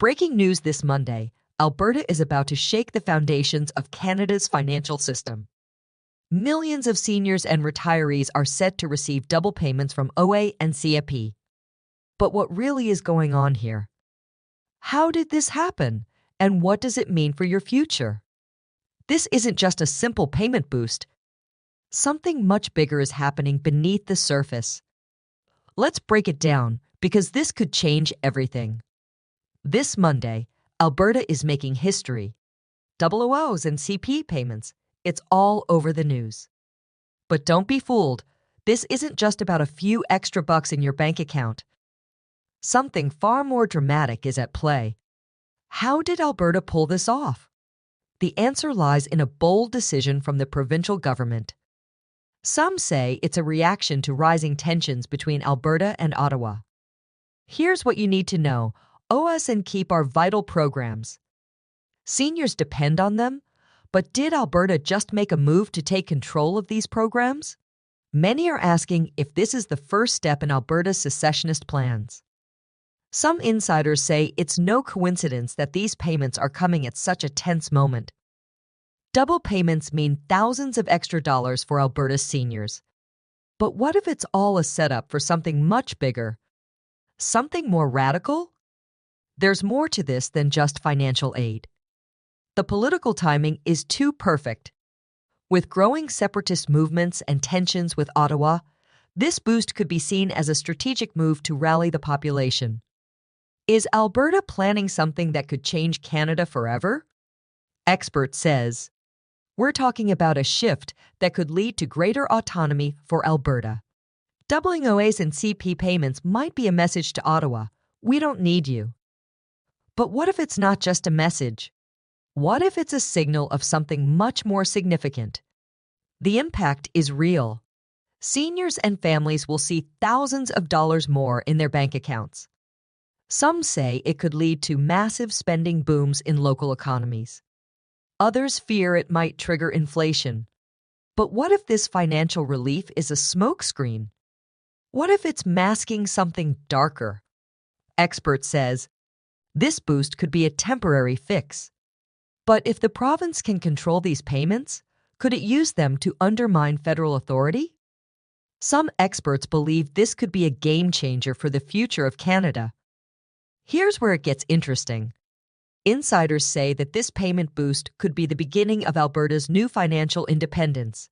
Breaking news this Monday, Alberta is about to shake the foundations of Canada's financial system. Millions of seniors and retirees are set to receive double payments from OAS and CPP. But what really is going on here? How did this happen, and what does it mean for your future? This isn't just a simple payment boost. Something much bigger is happening beneath the surface. Let's break it down, because this could change everything. This Monday, Alberta is making history. Double OAS and CPP payments. It's all over the news. But don't be fooled. This isn't just about a few extra bucks in your bank account. Something far more dramatic is at play. How did Alberta pull this off? The answer lies in a bold decision from the provincial government. Some say it's a reaction to rising tensions between Alberta and Ottawa. Here's what you need to know. OAS and CPP are vital programs. Seniors depend on them, but did Alberta just make a move to take control of these programs? Many are asking if this is the first step in Alberta's secessionist plans. Some insiders say it's no coincidence that these payments are coming at such a tense moment. Double payments mean thousands of extra dollars for Alberta's seniors. But what if it's all a setup for something much bigger? Something more radical? There's more to this than just financial aid. The political timing is too perfect. With growing separatist movements and tensions with Ottawa, this boost could be seen as a strategic move to rally the population. Is Alberta planning something that could change Canada forever? Expert says, we're talking about a shift that could lead to greater autonomy for Alberta. Doubling OAS and CPP payments might be a message to Ottawa. We don't need you. But what if it's not just a message? What if it's a signal of something much more significant? The impact is real. Seniors and families will see thousands of dollars more in their bank accounts. Some say it could lead to massive spending booms in local economies. Others fear it might trigger inflation. But what if this financial relief is a smokescreen? What if it's masking something darker? Expert says, this boost could be a temporary fix. But if the province can control these payments, could it use them to undermine federal authority? Some experts believe this could be a game changer for the future of Canada. Here's where it gets interesting. Insiders say that this payment boost could be the beginning of Alberta's new financial independence.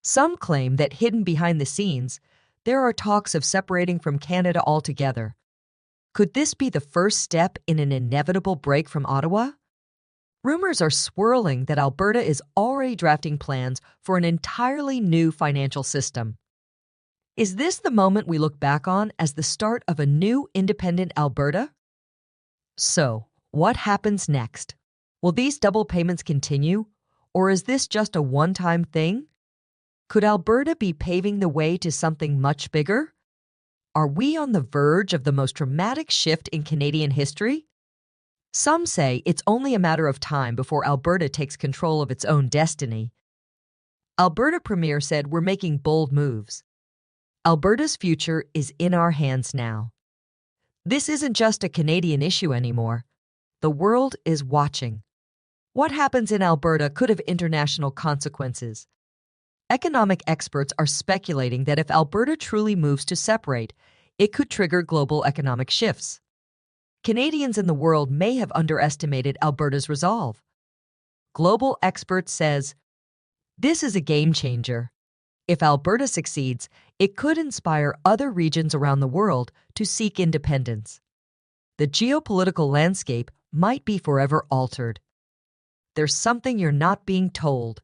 Some claim that hidden behind the scenes, there are talks of separating from Canada altogether. Could this be the first step in an inevitable break from Ottawa? Rumors are swirling that Alberta is already drafting plans for an entirely new financial system. Is this the moment we look back on as the start of a new independent Alberta? So, what happens next? Will these double payments continue, or is this just a one-time thing? Could Alberta be paving the way to something much bigger? Are we on the verge of the most dramatic shift in Canadian history? Some say it's only a matter of time before Alberta takes control of its own destiny. Alberta Premier said we're making bold moves. Alberta's future is in our hands now. This isn't just a Canadian issue anymore. The world is watching. What happens in Alberta could have international consequences. Economic experts are speculating that if Alberta truly moves to separate, it could trigger global economic shifts. Canadians in the world may have underestimated Alberta's resolve. Global expert says, this is a game changer. If Alberta succeeds, it could inspire other regions around the world to seek independence. The geopolitical landscape might be forever altered. There's something you're not being told.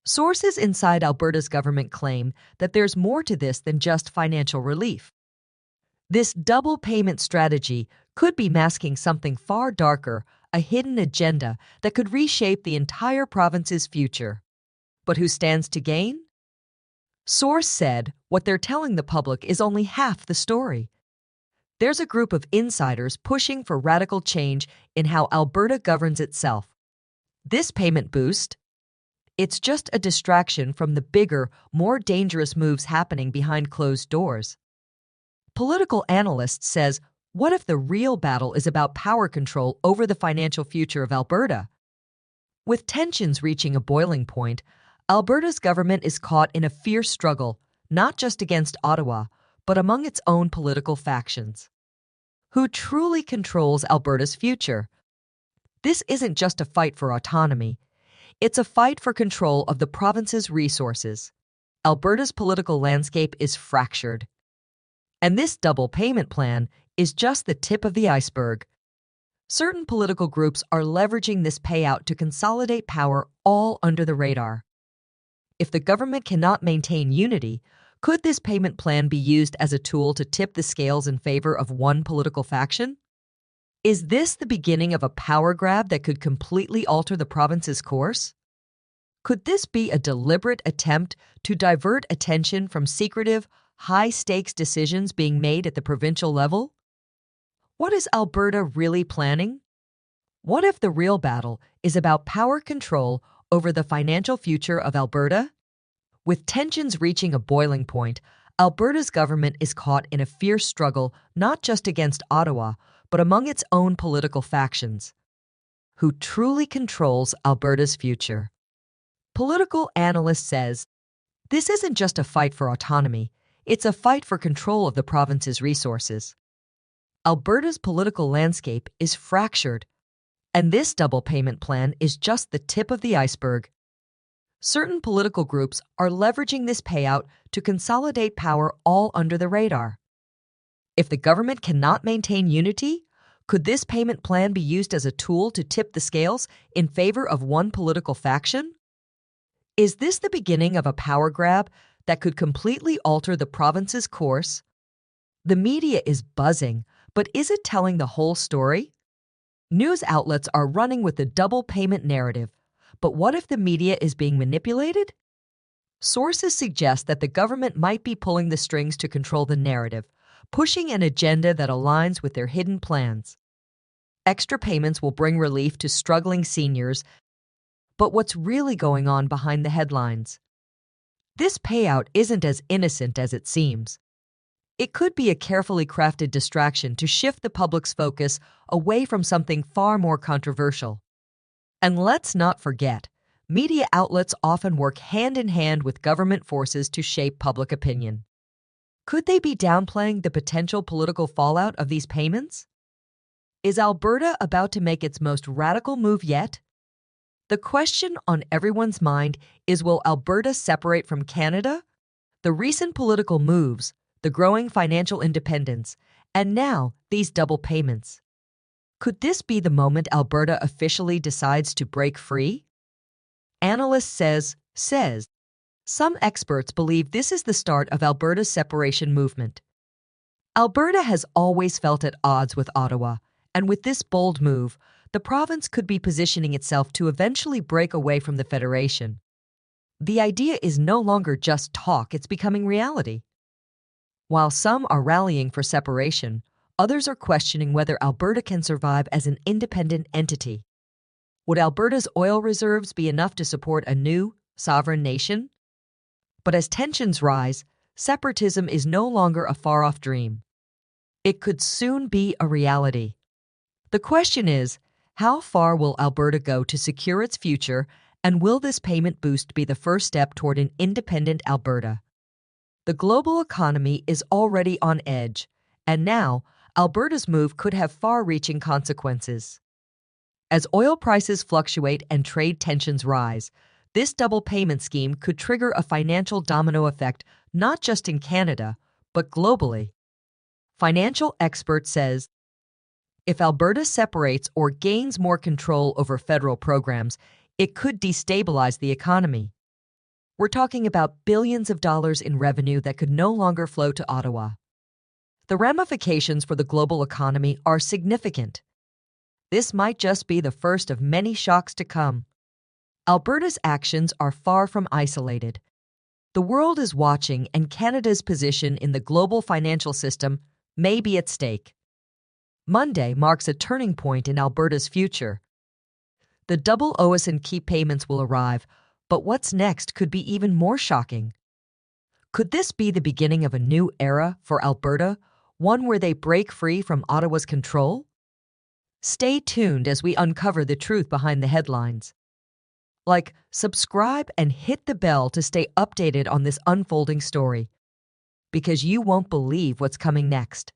Sources inside Alberta's government claim that there's more to this than just financial relief. This double payment strategy could be masking something far darker, a hidden agenda that could reshape the entire province's future. But who stands to gain? Source said what they're telling the public is only half the story. There's a group of insiders pushing for radical change in how Alberta governs itself. This payment boost, it's just a distraction from the bigger, more dangerous moves happening behind closed doors. Political analyst says What if the real battle is about power control over the financial future of Alberta? With tensions reaching a boiling point, Alberta's government is caught in a fierce struggle, not just against Ottawa, but among its own political factions. Who truly controls Alberta's future? This isn't just a fight for autonomy, it's a fight for control of the province's resources. Alberta's political landscape is fractured. And this double payment plan is just the tip of the iceberg. Certain political groups are leveraging this payout to consolidate power all under the radar. If the government cannot maintain unity, could this payment plan be used as a tool to tip the scales in favor of one political faction? Is this the beginning of a power grab that could completely alter the province's course? Could this be a deliberate attempt to divert attention from secretive, high-stakes decisions being made at the provincial level? What is Alberta really planning? What if the real battle is about power control over the financial future of Alberta? With tensions reaching a boiling point, Alberta's government is caught in a fierce struggle not just against Ottawa, but among its own political factions. Who truly controls Alberta's future? Political analyst says, this isn't just a fight for autonomy, it's a fight for control of the province's resources. Alberta's political landscape is fractured, and this double payment plan is just the tip of the iceberg. Certain political groups are leveraging this payout to consolidate power all under the radar. If the government cannot maintain unity, could this payment plan be used as a tool to tip the scales in favor of one political faction? Is this the beginning of a power grab that could completely alter the province's course? The media is buzzing, but is it telling the whole story? News outlets are running with the double payment narrative, but what if the media is being manipulated? Sources suggest that the government might be pulling the strings to control the narrative, pushing an agenda that aligns with their hidden plans. Extra payments will bring relief to struggling seniors, but what's really going on behind the headlines? This payout isn't as innocent as it seems. It could be a carefully crafted distraction to shift the public's focus away from something far more controversial. And let's not forget, media outlets often work hand in hand with government forces to shape public opinion. Could they be downplaying the potential political fallout of these payments? Is Alberta about to make its most radical move yet? The question on everyone's mind is, will Alberta separate from Canada? The recent political moves, the growing financial independence, and now these double payments. Could this be the moment Alberta officially decides to break free? Analysts says some experts believe this is the start of Alberta's separation movement. Alberta has always felt at odds with Ottawa, and with this bold move, the province could be positioning itself to eventually break away from the Federation. The idea is no longer just talk, it's becoming reality. While some are rallying for separation, others are questioning whether Alberta can survive as an independent entity. Would Alberta's oil reserves be enough to support a new, sovereign nation? But as tensions rise, separatism is no longer a far-off dream. It could soon be a reality. The question is, how far will Alberta go to secure its future, and will this payment boost be the first step toward an independent Alberta? The global economy is already on edge, and now Alberta's move could have far-reaching consequences. As oil prices fluctuate and trade tensions rise, this double payment scheme could trigger a financial domino effect not just in Canada, but globally. Financial expert says, if Alberta separates or gains more control over federal programs, it could destabilize the economy. We're talking about billions of dollars in revenue that could no longer flow to Ottawa. The ramifications for the global economy are significant. This might just be the first of many shocks to come. Alberta's actions are far from isolated. The world is watching, and Canada's position in the global financial system may be at stake. Monday marks a turning point in Alberta's future. The double OAS and CPP payments will arrive, but what's next could be even more shocking. Could this be the beginning of a new era for Alberta, One where they break free from Ottawa's control? Stay tuned as we uncover the truth behind the headlines. Like, subscribe and hit the bell to stay updated on this unfolding story, because you won't believe what's coming next.